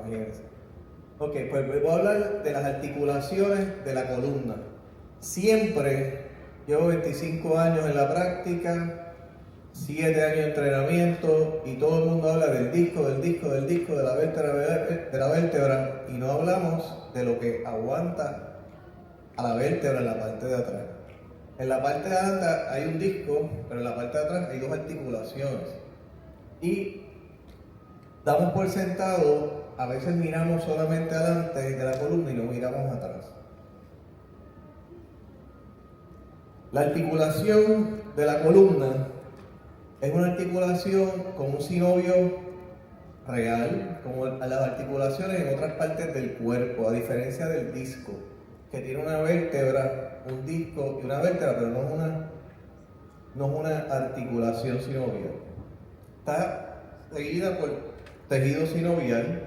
imagínense. Ok, pues voy a hablar de las articulaciones de la columna. Siempre, llevo 25 años en la práctica, 7 años de entrenamiento y todo el mundo habla del disco, de la vértebra y no hablamos de lo que aguanta a la vértebra en la parte de atrás. En la parte de adelante hay un disco, pero en la parte de atrás hay dos articulaciones. Y damos por sentado, a veces miramos solamente adelante de la columna y no miramos atrás. La articulación de la columna es una articulación con un sinovio real, como las articulaciones en otras partes del cuerpo, a diferencia del disco, que tiene una vértebra, un disco y una vértebra, pero no es una articulación sinovial. Está seguida por tejido sinovial,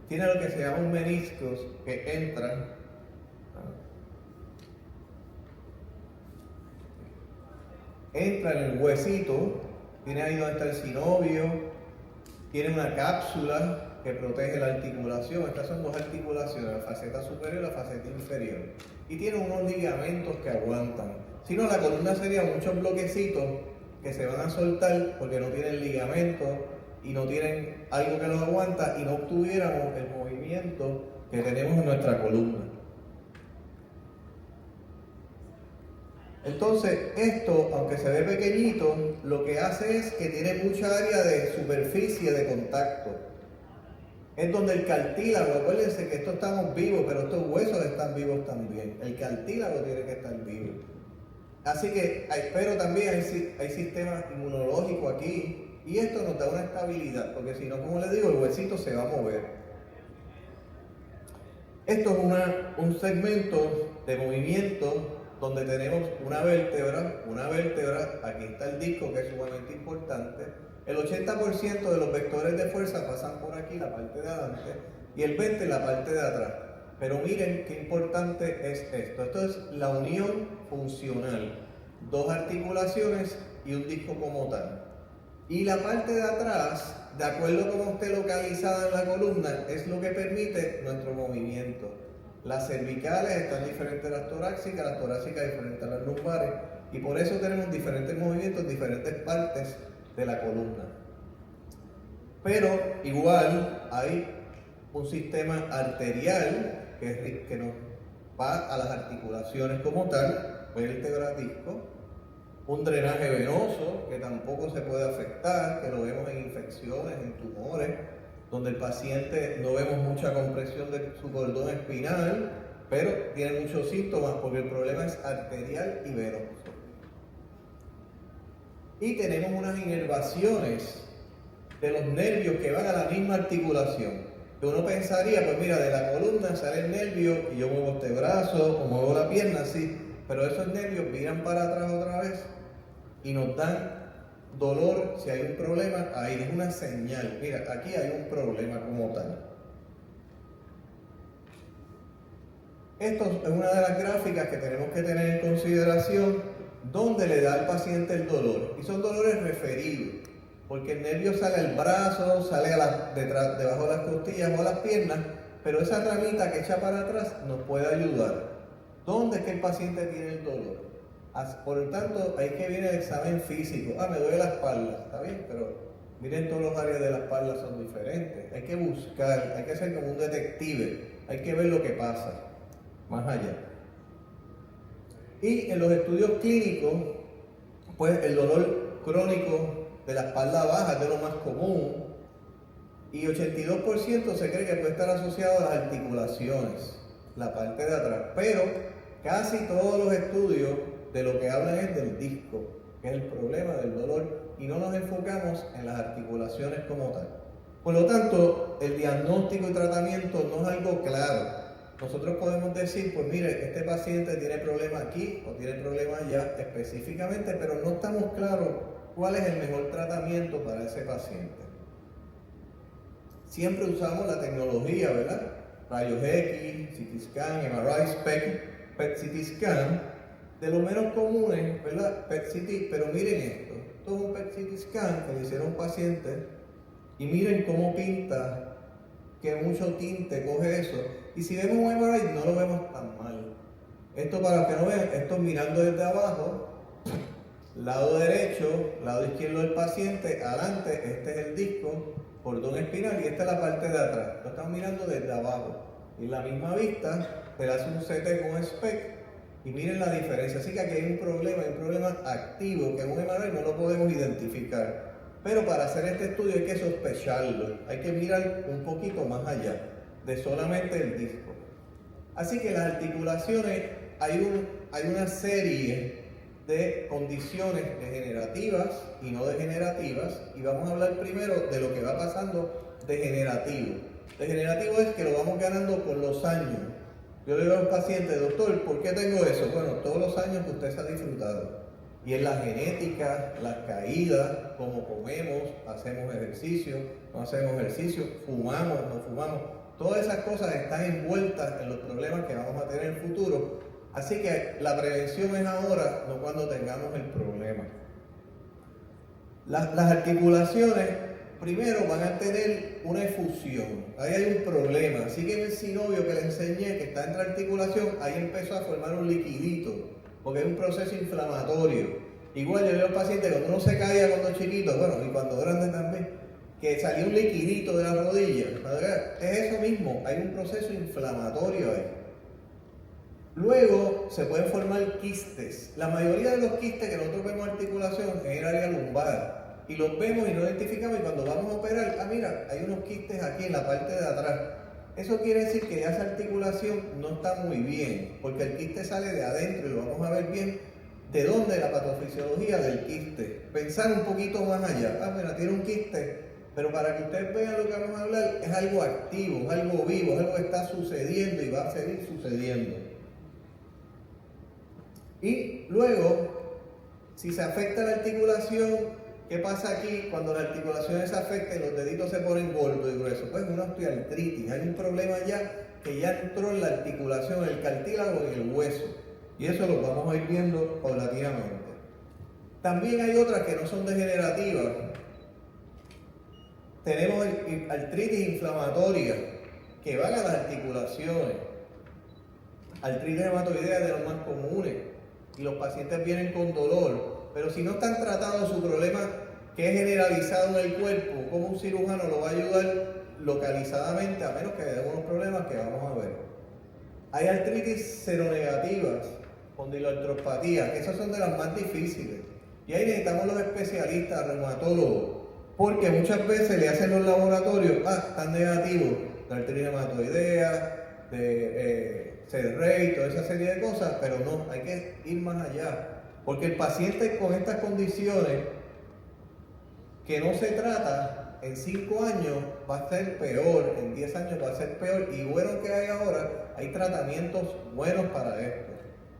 tiene lo que se llama un meniscos que entra en el huesito, tiene ahí donde está el sinovio, tiene una cápsula que protege la articulación. Estas son dos articulaciones, la faceta superior y la faceta inferior. Y tiene unos ligamentos que aguantan. Si no, la columna sería muchos bloquecitos que se van a soltar porque no tienen ligamentos y no tienen algo que los aguanta y no obtuviéramos el movimiento que tenemos en nuestra columna. Entonces, esto, aunque se ve pequeñito, lo que hace es que tiene mucha área de superficie de contacto. Es donde el cartílago, acuérdense que estos estamos vivos, pero estos huesos están vivos también. El cartílago tiene que estar vivo. Así que, pero también hay sistema inmunológico aquí, y esto nos da una estabilidad, porque si no, como les digo, el huesito se va a mover. Esto es un segmento de movimiento donde tenemos una vértebra, aquí está el disco que es sumamente importante. El 80% de los vectores de fuerza pasan por aquí, la parte de adelante, y el 20% la parte de atrás. Pero miren qué importante es esto. Esto es la unión funcional. Dos articulaciones y un disco como tal. Y la parte de atrás, de acuerdo a cómo esté localizada en la columna, es lo que permite nuestro movimiento. Las cervicales están diferentes a las torácicas diferentes a las lumbares, y por eso tenemos diferentes movimientos en diferentes partes de la columna. Pero igual hay un sistema arterial que nos va a las articulaciones como tal, vértebra, disco, un drenaje venoso que tampoco se puede afectar, que lo vemos en infecciones, en tumores, donde el paciente no vemos mucha compresión de su cordón espinal, pero tiene muchos síntomas porque el problema es arterial y venoso. Y tenemos unas inervaciones de los nervios que van a la misma articulación. Que uno pensaría, pues mira, de la columna sale el nervio y yo muevo este brazo o muevo la pierna así, pero esos nervios viran para atrás otra vez y nos dan dolor. Si hay un problema, ahí es una señal. Mira, aquí hay un problema como tal. Esto es una de las gráficas que tenemos que tener en consideración, donde le da al paciente el dolor. Y son dolores referidos, porque el nervio sale al brazo, sale debajo de las costillas o a las piernas, pero esa ramita que echa para atrás nos puede ayudar. ¿Dónde es que el paciente tiene el dolor? Por lo tanto, ahí que viene el examen físico. Me duele la espalda, está bien, pero miren, todas las áreas de la espalda son diferentes. Hay que buscar, hay que ser como un detective, hay que ver lo que pasa más allá. Y en los estudios clínicos, pues el dolor crónico de la espalda baja es de lo más común, y 82% se cree que puede estar asociado a las articulaciones, la parte de atrás, pero casi todos los estudios de lo que hablan es del disco, que es el problema del dolor, y no nos enfocamos en las articulaciones como tal. Por lo tanto, el diagnóstico y tratamiento no es algo claro. Nosotros podemos decir, pues mire, este paciente tiene problema aquí o tiene problema allá específicamente, pero no estamos claros cuál es el mejor tratamiento para ese paciente. Siempre usamos la tecnología, ¿verdad? Rayos X, CT scan, MRI, PET-CT scan, de los menos comunes, ¿verdad? PET-CT, pero miren esto. Esto es un PET-CT scan que le hicieron a un paciente y miren cómo pinta que mucho tinte coge eso. Y si vemos un MRI no lo vemos tan mal. Esto, para que no vean, esto mirando desde abajo, lado derecho, lado izquierdo del paciente, adelante, este es el disco, cordón espinal, y esta es la parte de atrás. Lo estamos mirando desde abajo. Y en la misma vista, se le hace un CT con SPECT y miren la diferencia. Así que aquí hay un problema activo que en un MRI no lo podemos identificar. Pero para hacer este estudio hay que sospecharlo, hay que mirar un poquito más allá de solamente el disco. Así que las articulaciones, hay una serie de condiciones degenerativas y no degenerativas, y vamos a hablar primero de lo que va pasando degenerativo. Degenerativo es que lo vamos ganando con los años. Yo le digo a un paciente, doctor, ¿por qué tengo eso? Bueno, todos los años que usted se ha disfrutado. Y en la genética, las caídas, cómo comemos, hacemos ejercicio, no hacemos ejercicio, fumamos, no fumamos. Todas esas cosas están envueltas en los problemas que vamos a tener en el futuro. Así que la prevención es ahora, no cuando tengamos el problema. Las articulaciones, primero van a tener una efusión. Ahí hay un problema. Así que en el sinovio que les enseñé, que está entre articulación, ahí empezó a formar un liquidito, porque es un proceso inflamatorio. Igual yo veo al paciente cuando uno se caía cuando chiquito, bueno, y cuando grande también, que salía un liquidito de la rodilla. Es eso mismo, hay un proceso inflamatorio ahí. Luego se pueden formar quistes. La mayoría de los quistes que nosotros vemos en articulación es en el área lumbar. Y los vemos y los identificamos, y cuando vamos a operar, mira, hay unos quistes aquí en la parte de atrás. Eso quiere decir que ya esa articulación no está muy bien, porque el quiste sale de adentro y lo vamos a ver bien. ¿De dónde? La patofisiología del quiste. Pensar un poquito más allá. Mira, tiene un quiste, pero para que ustedes vean lo que vamos a hablar, es algo activo, es algo vivo, es algo que está sucediendo y va a seguir sucediendo. Y luego, si se afecta la articulación, ¿qué pasa aquí cuando la articulación se afecta y los deditos se ponen gordos y gruesos? Pues una osteoartritis, hay un problema ya que ya entró en la articulación, en el cartílago y en el hueso. Y eso lo vamos a ir viendo paulatinamente. También hay otras que no son degenerativas. Tenemos artritis inflamatoria que van a las articulaciones. Artritis reumatoidea es de los más comunes. Y los pacientes vienen con dolor, pero si no están tratados su problema, que es generalizado en el cuerpo, ¿cómo un cirujano lo va a ayudar localizadamente, a menos que haya algunos problemas que vamos a ver? Hay artritis seronegativas, condiloartropatía, que esas son de las más difíciles, y ahí necesitamos los especialistas, reumatólogos, porque muchas veces le hacen los laboratorios, están negativos, de artritis reumatoidea, de CEDREI, toda esa serie de cosas, pero no, hay que ir más allá, porque el paciente con estas condiciones que no se trata, en 5 años va a ser peor, en 10 años va a ser peor, y bueno que hay ahora, hay tratamientos buenos para esto.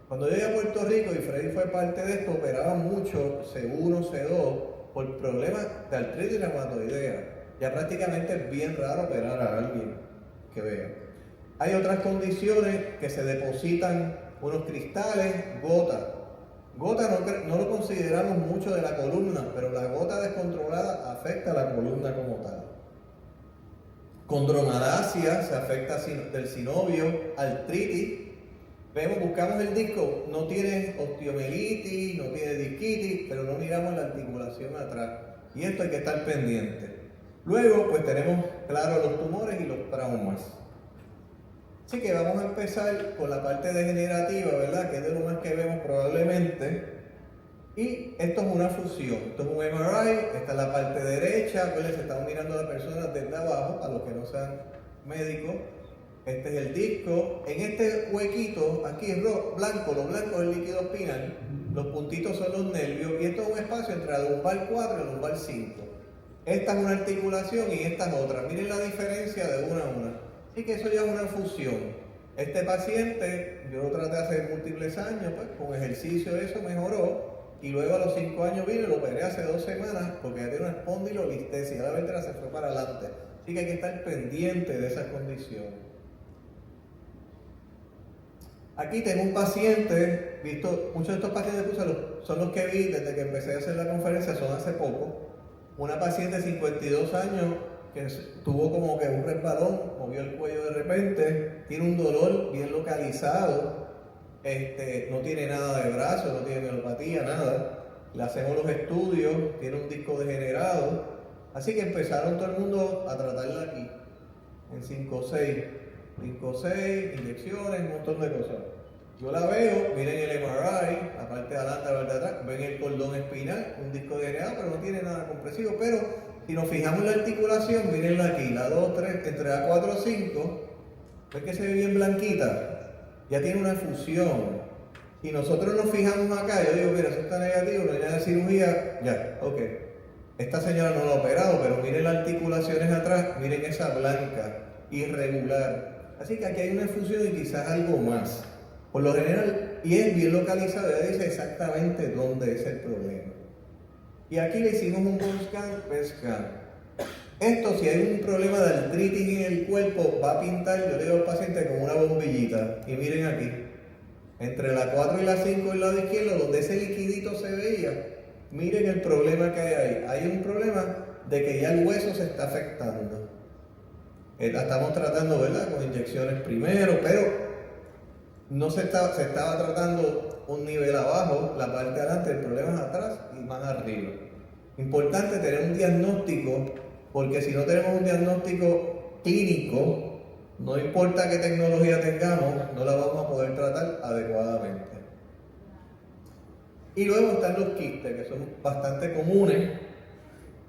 Cuando yo llegué a Puerto Rico, y Freddy fue parte de esto, operaban mucho C1, C2, por problemas de artritis reumatoidea. Ya prácticamente es bien raro operar a alguien que vea. Hay otras condiciones que se depositan unos cristales, gota. Gota no lo consideramos mucho de la columna, pero la gota descontrolada afecta a la columna como tal. Condromalacia se afecta del sinovio, artritis. Buscamos el disco, no tiene osteomielitis, no tiene disquitis, pero no miramos la articulación atrás. Y esto hay que estar pendiente. Luego, pues tenemos, claro, los tumores y los traumas. Así que vamos a empezar con la parte degenerativa, ¿verdad? Que es de lo más que vemos probablemente. Y esto es una fusión. Esto es un MRI, esta es la parte derecha. Acuérdense, estamos mirando a la persona desde abajo, a los que no sean médicos. Este es el disco. En este huequito, aquí blanco, lo blanco es el líquido espinal. Los puntitos son los nervios. Y esto es un espacio entre la lumbar 4 y la lumbar 5. Esta es una articulación y esta es otra. Miren la diferencia de una a una. Así que eso ya es una fusión. Este paciente, yo lo traté hace múltiples años, pues con ejercicio eso mejoró. Y luego a los 5 años vine y lo operé hace 2 semanas porque ya tiene una espondilolistesia. La vértebra se fue para adelante. Así que hay que estar pendiente de esas condiciones. Aquí tengo un paciente, muchos de estos pacientes son los que vi desde que empecé a hacer la conferencia, son hace poco. Una paciente de 52 años que tuvo como que un resbalón, movió el cuello de repente, tiene un dolor bien localizado, no tiene nada de brazo, no tiene mielopatía, nada. Le hacemos los estudios, tiene un disco degenerado, así que empezaron todo el mundo a tratarla aquí, en 5-6, inyecciones, un montón de cosas. Yo la veo, miren el MRI, la parte de adelante, la parte de atrás, ven el cordón espinal, un disco degenerado, pero no tiene nada compresivo. Pero si nos fijamos en la articulación, mírenla aquí, la 2, 3, entre la 4 y 5, ven que se ve bien blanquita, ya tiene una fusión. Si nosotros nos fijamos acá, yo digo, mira, eso está negativo, no hay nada de cirugía, ya, ok. Esta señora no lo ha operado, pero miren las articulaciones atrás, miren esa blanca, irregular. Así que aquí hay una fusión y quizás algo más. Por lo general, y es bien localizado, ya dice exactamente dónde es el problema. Y aquí le hicimos un PET scan. Esto, si hay un problema de artritis en el cuerpo, va a pintar, yo le digo al paciente, como una bombillita. Y miren aquí, entre la 4 y la 5 del lado izquierdo, donde ese liquidito se veía, miren el problema que hay ahí. Hay un problema de que ya el hueso se está afectando. La estamos tratando, ¿verdad?, con inyecciones primero, pero no se estaba tratando un nivel abajo, la parte de adelante, el problema es atrás y más arriba. Importante tener un diagnóstico, porque si no tenemos un diagnóstico clínico, no importa qué tecnología tengamos, no la vamos a poder tratar adecuadamente. Y luego están los quistes, que son bastante comunes,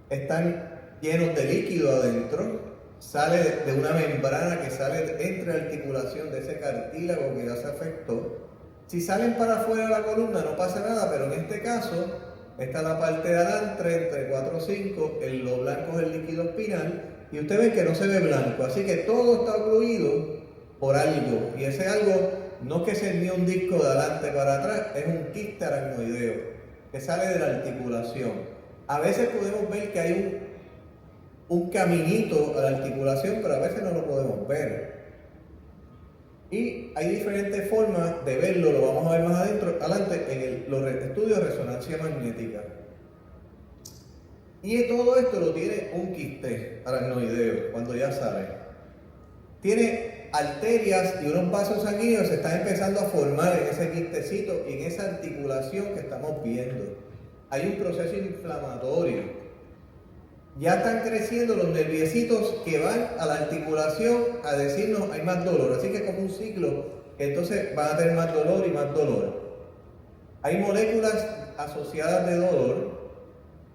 están llenos de líquido adentro, sale de una membrana que sale entre la articulación de ese cartílago que ya se afectó. Si salen para afuera de la columna no pasa nada, pero en este caso está la parte de adelante, entre 4 y 5, lo blanco es el líquido espinal, y usted ve que no se ve blanco, así que todo está ocluido por algo, y ese algo no es que se envíe un disco de adelante para atrás, es un quiste aracnoideo que sale de la articulación. A veces podemos ver que hay un caminito a la articulación, pero a veces no lo podemos ver. Y hay diferentes formas de verlo, lo vamos a ver más adelante en los estudios de resonancia magnética. Y todo esto lo tiene un quiste aracnoideo, cuando ya sale. Tiene arterias y unos vasos sanguíneos se están empezando a formar en ese quistecito y en esa articulación que estamos viendo. Hay un proceso inflamatorio. Ya están creciendo los nerviecitos que van a la articulación a decirnos hay más dolor. Así que es como un ciclo, que entonces van a tener más dolor y más dolor. Hay moléculas asociadas de dolor,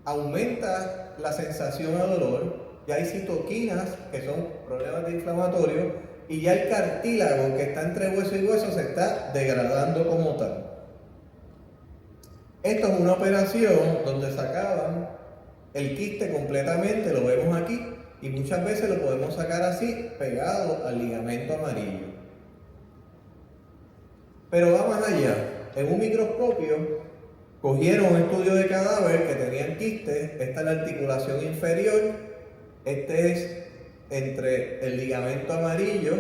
aumenta la sensación a dolor, ya hay citoquinas que son problemas inflamatorios, y ya el cartílago que está entre hueso y hueso se está degradando como tal. Esto es una operación donde sacaban el quiste completamente, lo vemos aquí, y muchas veces lo podemos sacar así, pegado al ligamento amarillo. Pero va más allá. En un microscopio cogieron un estudio de cadáver que tenían quistes. Esta es la articulación inferior, este es entre el ligamento amarillo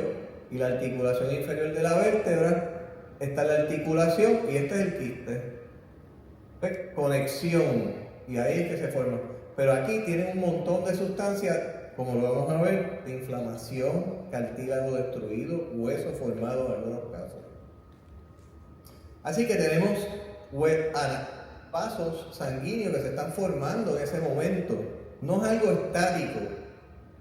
y la articulación inferior de la vértebra. Esta es la articulación y este es el quiste. ¿Ves? Conexión, y ahí es que se forma. Pero aquí tienen un montón de sustancias, como lo vamos a ver, de inflamación, cartílago destruido, hueso formado en algunos casos. Así que tenemos vasos sanguíneos que se están formando en ese momento. No es algo estático.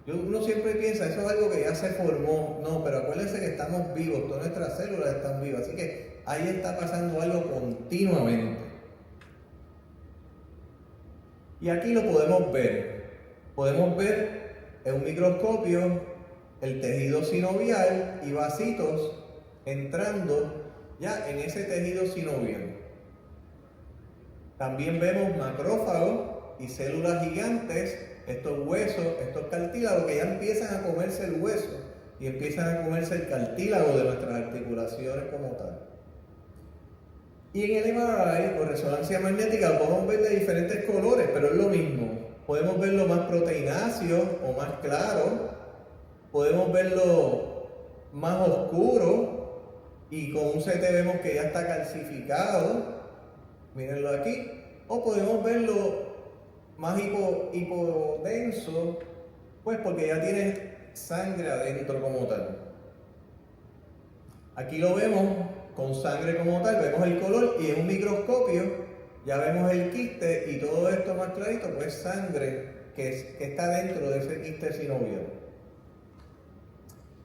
Uno siempre piensa, eso es algo que ya se formó. No, pero acuérdense que estamos vivos, todas nuestras células están vivas. Así que ahí está pasando algo continuamente. Y aquí lo podemos ver. Podemos ver en un microscopio el tejido sinovial y vasitos entrando ya en ese tejido sinovial. También vemos macrófagos y células gigantes, estos huesos, estos cartílagos que ya empiezan a comerse el hueso y empiezan a comerse el cartílago de nuestras articulaciones como tal. Y en el MRI o resonancia magnética lo podemos ver de diferentes colores, pero es lo mismo. Podemos verlo más proteináceo o más claro, podemos verlo más oscuro y con un CT vemos que ya está calcificado, mírenlo aquí, o podemos verlo más hipodenso Pues porque ya tiene sangre adentro como tal. Aquí lo vemos con sangre como tal, vemos el color y en un microscopio ya vemos el quiste y todo esto más clarito, pues sangre que está dentro de ese quiste sinovial.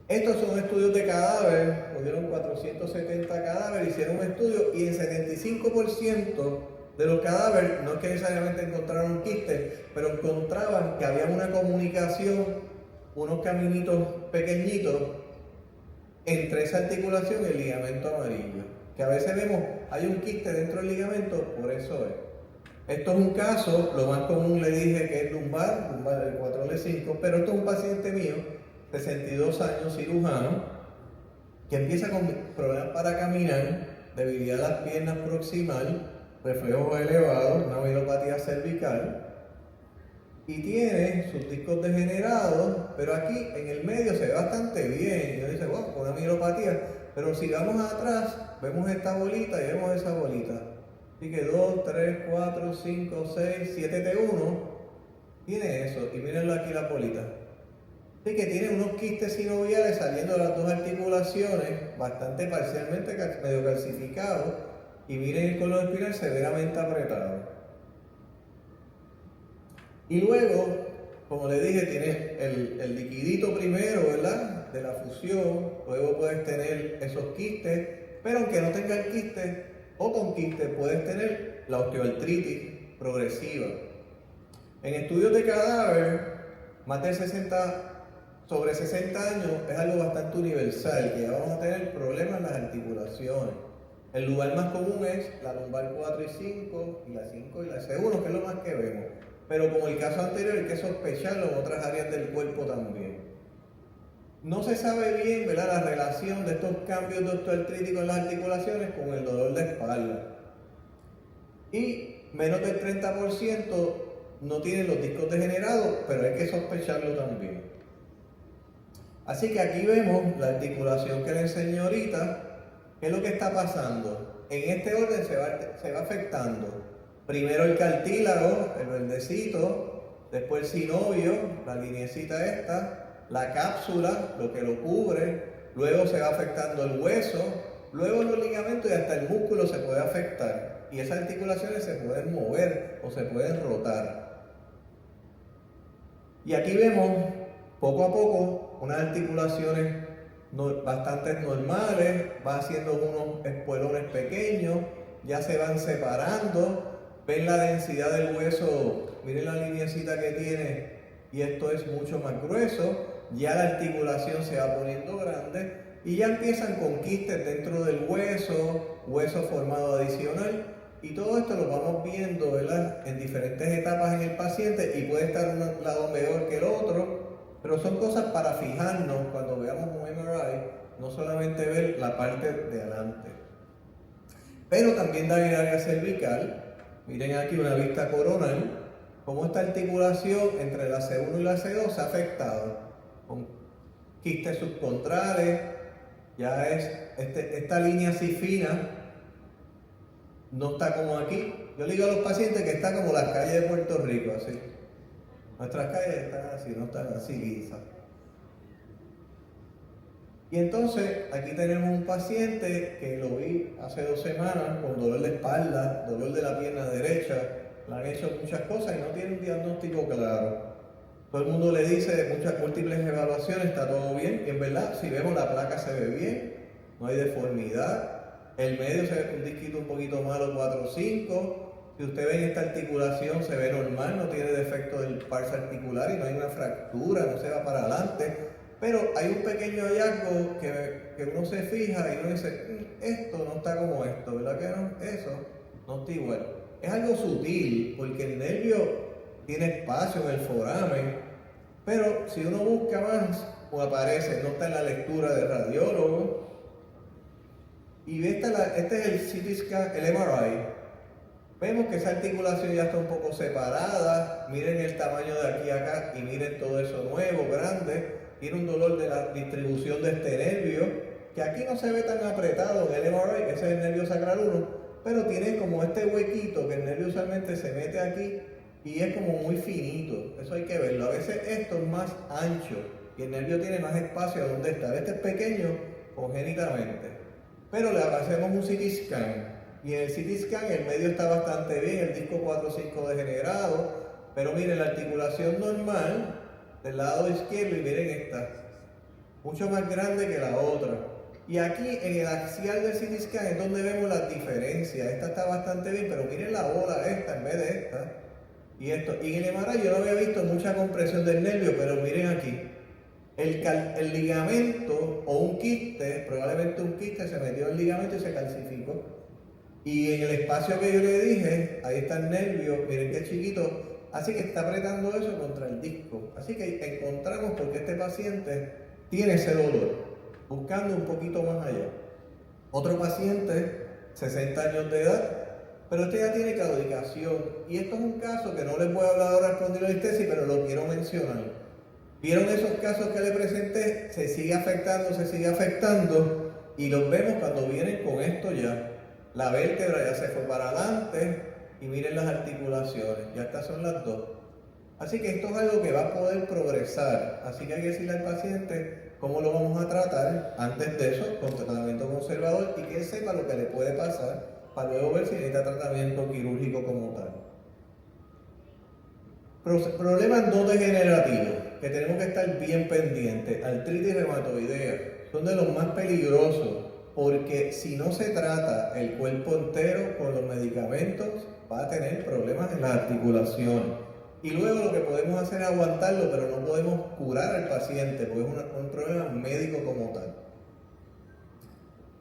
Estos son estudios de cadáver, cogieron 470 cadáveres, hicieron un estudio y en 75% de los cadáveres, no es que necesariamente encontraron un quiste, pero encontraban que había una comunicación, unos caminitos pequeñitos entre esa articulación y el ligamento amarillo. Que a veces vemos, hay un quiste dentro del ligamento, por eso es. Esto es un caso, lo más común le dije que es lumbar del 4L5, pero esto es un paciente mío, 62 años, cirujano, que empieza con problemas para caminar, debilidad de las piernas proximal, reflejos elevados, una mielopatía cervical, y tiene sus discos degenerados, pero aquí en el medio se ve bastante bien. Y uno dice, wow, con una mielopatía. Pero si vamos atrás, vemos esta bolita y vemos esa bolita. Así que 2, 3, 4, 5, 6, 7 T1 tiene eso. Y mírenlo aquí la bolita. Así que tiene unos quistes sinoviales saliendo de las dos articulaciones, bastante parcialmente medio calcificados. Y miren el colon espinal severamente apretado. Y luego, como le dije, tienes el liquidito primero, ¿verdad? De la fusión. Luego puedes tener esos quistes, pero aunque no tengas quiste o con quiste, puedes tener la osteoartritis progresiva. En estudios de cadáver, más de 60, sobre 60 años, es algo bastante universal, que ya vamos a tener problemas en las articulaciones. El lugar más común es la lumbar 4 y 5, y la 5 y la C1, que es lo más que vemos. Pero como el caso anterior, hay que sospecharlo en otras áreas del cuerpo también. No se sabe bien, ¿verdad?, la relación de estos cambios de osteoartríticos en las articulaciones con el dolor de espalda. Y menos del 30% no tienen los discos degenerados, pero hay que sospecharlo también. Así que aquí vemos la articulación que le enseñé ahorita. ¿Qué es lo que está pasando? En este orden se va afectando. Primero el cartílago, el verdecito, después el sinovio, la lineecita esta, la cápsula, lo que lo cubre, luego se va afectando el hueso, luego los ligamentos y hasta el músculo se puede afectar. Y esas articulaciones se pueden mover o se pueden rotar. Y aquí vemos poco a poco unas articulaciones bastante normales, va haciendo unos espuelones pequeños, ya se van separando. Ven la densidad del hueso, miren la lineecita que tiene, y esto es mucho más grueso. Ya la articulación se va poniendo grande y ya empiezan con quistes dentro del hueso formado adicional, y todo esto lo vamos viendo, ¿verdad?, en diferentes etapas en el paciente, y puede estar un lado mejor que el otro, pero son cosas para fijarnos cuando veamos un MRI, no solamente ver la parte de adelante. Pero también da en el área cervical. Miren aquí una vista coronal, cómo esta articulación entre la C1 y la C2 se ha afectado, con quistes subcontrales. Ya es esta línea así fina, no está como aquí. Yo le digo a los pacientes que está como las calles de Puerto Rico, así. Nuestras calles están así, no están así lisas. Y entonces aquí tenemos un paciente que lo vi hace 2 semanas con dolor de espalda, dolor de la pierna derecha. Le han hecho muchas cosas y no tiene un diagnóstico claro. Todo el mundo le dice de muchas múltiples evaluaciones, está todo bien. Y en verdad, si vemos la placa se ve bien, no hay deformidad. El medio se ve un disquito un poquito malo, 4 o 5. Si usted ve en esta articulación se ve normal, no tiene defecto del pars articular y no hay una fractura, no se va para adelante. Pero hay un pequeño hallazgo que uno se fija y uno dice, esto no está como esto, ¿verdad que no? Eso no está igual. Es algo sutil, porque el nervio tiene espacio en el foramen, pero si uno busca más, o aparece, no está en la lectura del radiólogo. Y este es el CT scan, el MRI. Vemos que esa articulación ya está un poco separada. Miren el tamaño de aquí a acá y miren todo eso nuevo, grande. Tiene un dolor de la distribución de este nervio, que aquí no se ve tan apretado en el MRI, ese es el nervio sacral 1, pero tiene como este huequito que el nervio usualmente se mete aquí y es como muy finito, eso hay que verlo. A veces esto es más ancho y el nervio tiene más espacio donde está. Este es pequeño congénitamente, pero le hacemos un CT scan y en el CT scan el medio está bastante bien, el disco 4-5 degenerado, pero miren la articulación normal del lado izquierdo y miren esta, mucho más grande que la otra. Y aquí en el axial del CT scan es donde vemos las diferencias. Esta está bastante bien, pero miren la bola esta en vez de esta. Y esto. Y en el MRI yo no había visto mucha compresión del nervio, pero miren aquí. El ligamento o un quiste, probablemente un quiste se metió en el ligamento y se calcificó. Y en el espacio que yo le dije, ahí está el nervio, miren qué chiquito. Así que está apretando eso contra el disco. Así que encontramos por qué este paciente tiene ese dolor, buscando un poquito más allá. Otro paciente, 60 años de edad, pero este ya tiene claudicación. Y esto es un caso que no les voy a hablar ahora de espondilolistesis, pero lo quiero mencionar. ¿Vieron esos casos que le presenté? Se sigue afectando, y los vemos cuando vienen con esto ya. La vértebra ya se fue para adelante y miren las articulaciones, ya estas son las dos. Así que esto es algo que va a poder progresar, así que hay que decirle al paciente cómo lo vamos a tratar antes de eso, con tratamiento conservador, y que él sepa lo que le puede pasar para luego ver si necesita tratamiento quirúrgico como tal. Problemas no degenerativos, que tenemos que estar bien pendientes, artritis reumatoidea, son de los más peligrosos, porque si no se trata el cuerpo entero con los medicamentos, va a tener problemas en las articulaciones. Y luego lo que podemos hacer es aguantarlo, pero no podemos curar al paciente, porque es un problema médico como tal.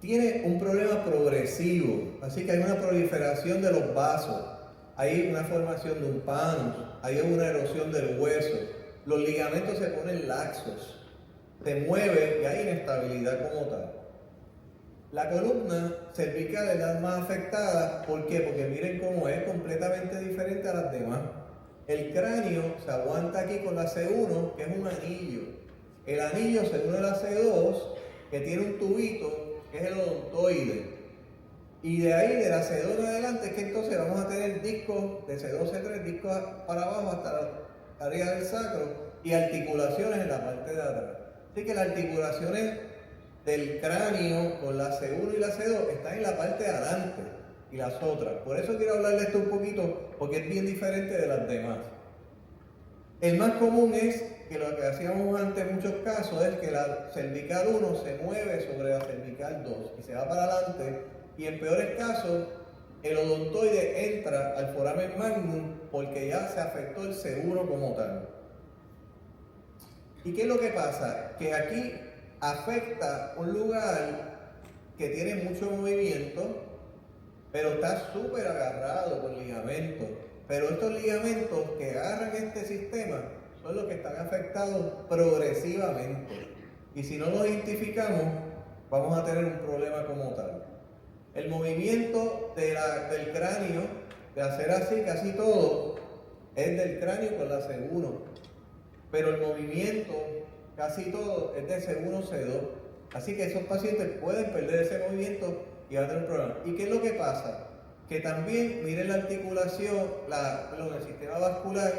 Tiene un problema progresivo, así que hay una proliferación de los vasos, hay una formación de un panus, hay una erosión del hueso, los ligamentos se ponen laxos, se mueve y hay inestabilidad como tal. La columna cervical es la más afectada, ¿por qué? Porque miren cómo es completamente diferente a las demás. El cráneo se aguanta aquí con la C1, que es un anillo. El anillo se une a la C2, que tiene un tubito, que es el odontoide. Y de ahí, de la C2 en adelante, es que entonces vamos a tener discos de C2, C3, discos para abajo hasta la área del sacro y articulaciones en la parte de atrás. Así que las articulaciones del cráneo con la C1 y la C2 están en la parte de adelante y las otras. Por eso quiero hablarles esto un poquito, porque es bien diferente de las demás. El más común es que lo que hacíamos antes en muchos casos es que la cervical 1 se mueve sobre la cervical 2 y se va para adelante, y en peores casos el odontoide entra al foramen magnum porque ya se afectó el C1 como tal. ¿Y qué es lo que pasa? Que aquí afecta un lugar que tiene mucho movimiento, pero está súper agarrado con ligamentos. Pero estos ligamentos que agarran este sistema son los que están afectados progresivamente. Y si no los identificamos, vamos a tener un problema como tal. El movimiento del cráneo, de hacer así casi todo, es del cráneo con la C1. Pero el movimiento, casi todo, es de C1, C2. Así que esos pacientes pueden perder ese movimiento y van a tener un problema. ¿Y qué es lo que pasa? Que también, miren la articulación, el sistema vascular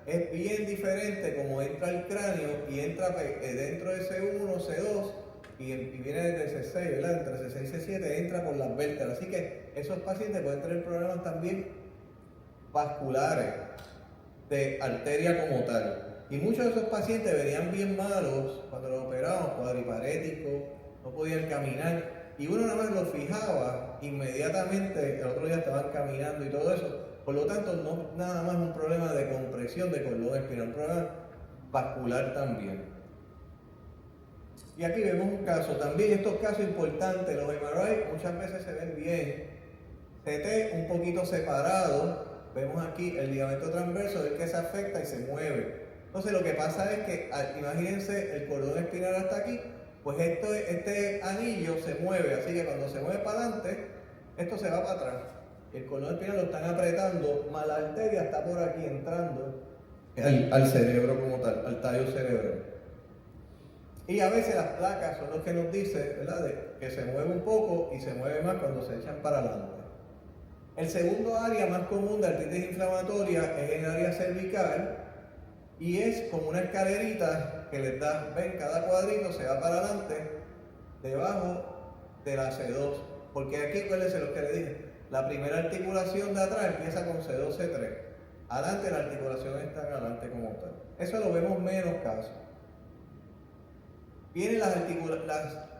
es bien diferente como entra el cráneo y entra dentro de C1, C2 y viene desde C6, ¿verdad? Entre C6 y C7 entra por las vértebras. Así que esos pacientes pueden tener problemas también vasculares, de arteria como tal. Y muchos de esos pacientes venían bien malos cuando los operamos, cuadriparéticos, no podían caminar. Y uno nada más lo fijaba, inmediatamente el otro día estaban caminando y todo eso. Por lo tanto, no nada más un problema de compresión de cordón espinal, un problema vascular también. Y aquí vemos un caso, también estos casos importantes, los MRI muchas veces se ven bien. CT un poquito separado, vemos aquí el ligamento transverso, el que se afecta y se mueve. Entonces lo que pasa es que, imagínense el cordón espinal hasta aquí, pues este anillo se mueve, así que cuando se mueve para adelante, esto se va para atrás. El cordón espinal lo están apretando, más la arteria está por aquí entrando al cerebro como tal, al tallo cerebral. Y a veces las placas son los que nos dicen, ¿verdad?, que se mueve un poco y se mueve más cuando se echan para adelante. El segundo área más común de artritis inflamatoria es el área cervical y es como una escalerita que les da, ven, cada cuadrito se va para adelante debajo de la C2, porque aquí acuérdense lo que le dije, la primera articulación de atrás empieza con C2, C3, adelante la articulación está adelante como tal. Eso lo vemos menos casos. Vienen las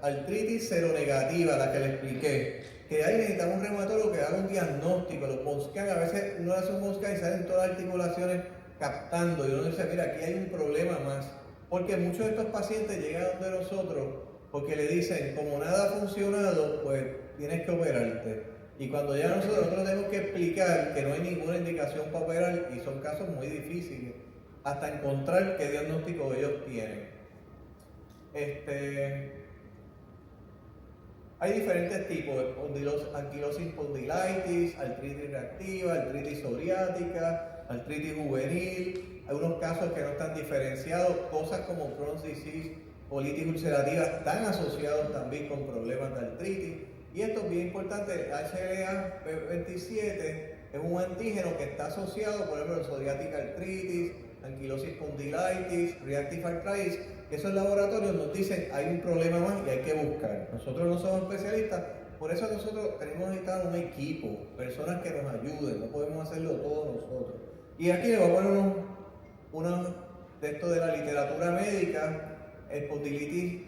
artritis seronegativas, las que les expliqué, que ahí necesitamos un reumatólogo que haga un diagnóstico. Los bone scan, a veces uno hace un bone scan y salen todas las articulaciones captando, y uno dice, mira, aquí hay un problema más, porque muchos de estos pacientes llegan donde nosotros porque le dicen, como nada ha funcionado, pues tienes que operarte. Y cuando ya nosotros tenemos que explicar que no hay ninguna indicación para operar, y son casos muy difíciles, hasta encontrar qué diagnóstico ellos tienen. Hay diferentes tipos, anquilosis espondilitis, artritis reactiva, artritis psoriática, artritis juvenil. Hay unos casos que no están diferenciados, cosas como Crohn's disease, colitis ulcerativa, están asociados también con problemas de artritis. Y esto es bien importante, el HLA-27 es un antígeno que está asociado, por ejemplo, psoriática artritis, anquilosis espondilitis, reactive arthritis, que esos laboratorios nos dicen hay un problema más y hay que buscar. Nosotros no somos especialistas, por eso nosotros tenemos necesitar un equipo, personas que nos ayuden, no podemos hacerlo todos nosotros. Y aquí les voy a poner unos textos de la literatura médica, espondilitis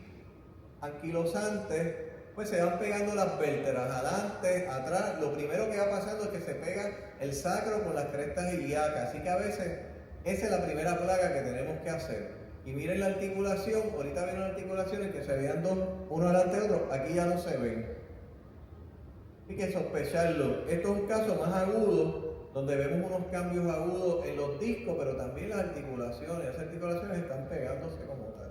anquilosante, pues se van pegando las vértebras, adelante, atrás. Lo primero que va pasando es que se pega el sacro con las crestas ilíacas, así que a veces esa es la primera plaga que tenemos que hacer. Y miren la articulación, ahorita ven las articulaciones que se veían dos, uno delante de otro, aquí ya no se ven. Hay que sospecharlo. Esto es un caso más agudo, donde vemos unos cambios agudos en los discos, pero también las articulaciones. Las articulaciones están pegándose como tal.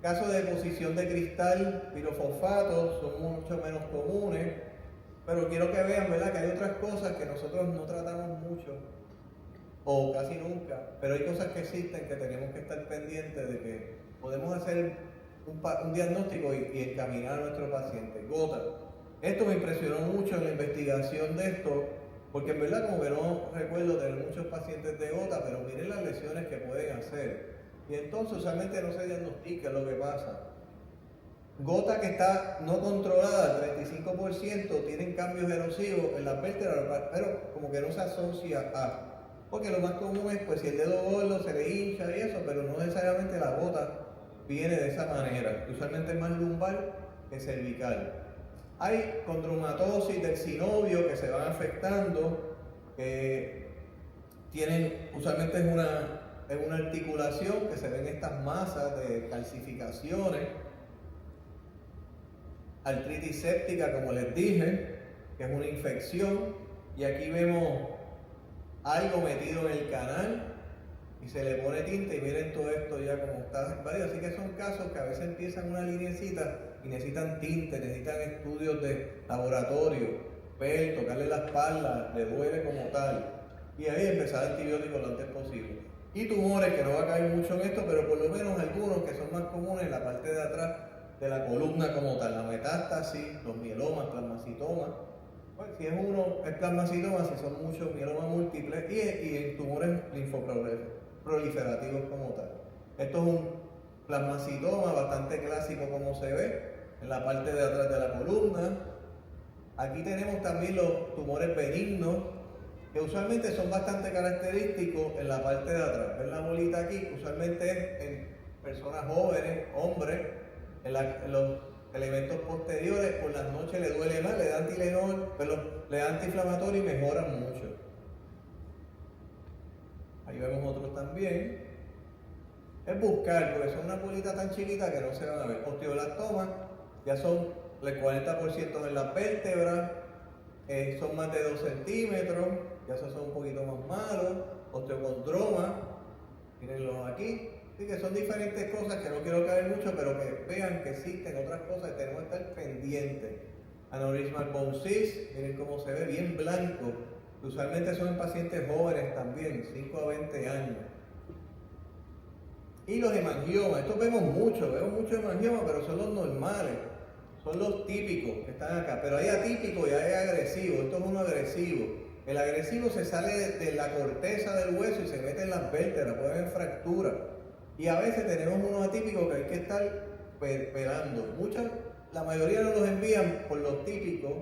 Casos de deposición de cristal, pirofosfato, son mucho menos comunes, pero quiero que vean, ¿verdad?, que hay otras cosas que nosotros no tratamos mucho, o casi nunca, pero hay cosas que existen que tenemos que estar pendientes de que podemos hacer un diagnóstico y encaminar a nuestro paciente. Gota. Esto me impresionó mucho en la investigación de esto, porque en verdad como que no recuerdo tener muchos pacientes de gota, pero miren las lesiones que pueden hacer. Y entonces usualmente no se diagnostica lo que pasa. Gota que está no controlada, el 35%, tienen cambios erosivos en la vértebra, pero como que no se asocia a... Porque lo más común es, pues si el dedo gordo se le hincha y eso, pero no necesariamente la gota viene de esa manera. Usualmente es más lumbar que cervical. Hay condromatosis del sinovio que se van afectando, que tienen, usualmente es una articulación que se ven estas masas de calcificaciones. Artritis séptica, como les dije, que es una infección, y aquí vemos algo metido en el canal y se le pone tinta y miren todo esto ya como está invadido. Así que son casos que a veces empiezan una linecita y necesitan tinte, necesitan estudios de laboratorio, ver, tocarle la espalda, le duele como tal, y ahí empezar antibióticos lo antes posible. Y tumores, que no va a caer mucho en esto, pero por lo menos algunos que son más comunes en la parte de atrás de la columna como tal, la metástasis, los mielomas, plasmacitomas. Pues, si es uno, es plasmacitoma, si son muchos mielomas múltiples, y tumores linfoproliferativos como tal. Esto es un plasmacitoma bastante clásico como se ve en la parte de atrás de la columna. Aquí tenemos también los tumores benignos, que usualmente son bastante característicos en la parte de atrás. ¿Ven la bolita aquí? Usualmente es en personas jóvenes, hombres, en los elementos posteriores. Por las noches le duele más, le da antilenol, pero le da antiinflamatorio y mejoran mucho. Ahí vemos otros también. Es buscar, porque son una bolita tan chiquita que no se van a ver. Osteoblastomas, ya son el 40% en las vértebras, son más de 2 centímetros, ya esos son un poquito más malos. Osteocondroma, mírenlos aquí. Así que son diferentes cosas que no quiero caer mucho, pero que vean que existen otras cosas que tenemos que estar pendientes. Aneurysmal bone cyst, miren cómo se ve, bien blanco. Usualmente son en pacientes jóvenes también, 5 a 20 años. Y los hemangiomas, estos vemos mucho hemangiomas, pero son los normales. son los típicos que están acá, pero hay atípicos y hay agresivos. Esto es uno agresivo. El agresivo se sale de la corteza del hueso y se mete en las vértebras, puede haber fracturas. Y a veces tenemos unos atípicos que hay que estar pelando. La mayoría no los envían por los típicos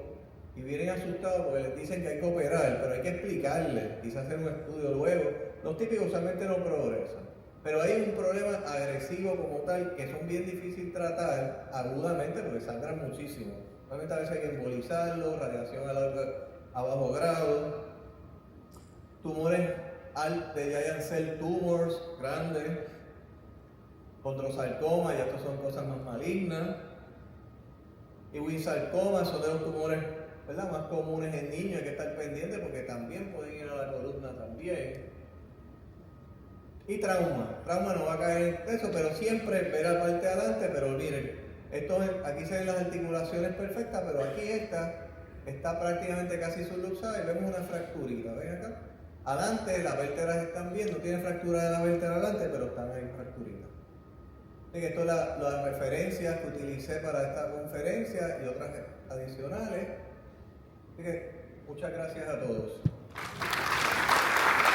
y vienen asustados porque les dicen que hay que operar, pero hay que explicarles, quizás hacer un estudio luego. Los típicos usualmente no progresan. Pero hay un problema agresivo como tal que son bien difíciles de tratar agudamente porque sangran muchísimo. Realmente a veces hay que embolizarlo, radiación a bajo grado, tumores de giant cell tumors grandes, condrosarcoma, ya estas son cosas más malignas. Y Ewing-sarcoma son de los tumores, ¿verdad?, más comunes en niños, hay que estar pendientes porque también pueden ir a la columna también. Y trauma no va a caer en eso, pero siempre ver la parte de adelante, pero miren, aquí se ven las articulaciones perfectas, pero aquí está prácticamente casi subluxada y vemos una fracturita, ¿ven acá? Adelante las vértebras están bien, no tiene fractura de la vértebra adelante, pero están ahí fracturitas. Así que esto es las referencias que utilicé para esta conferencia y otras adicionales. Así que muchas gracias a todos.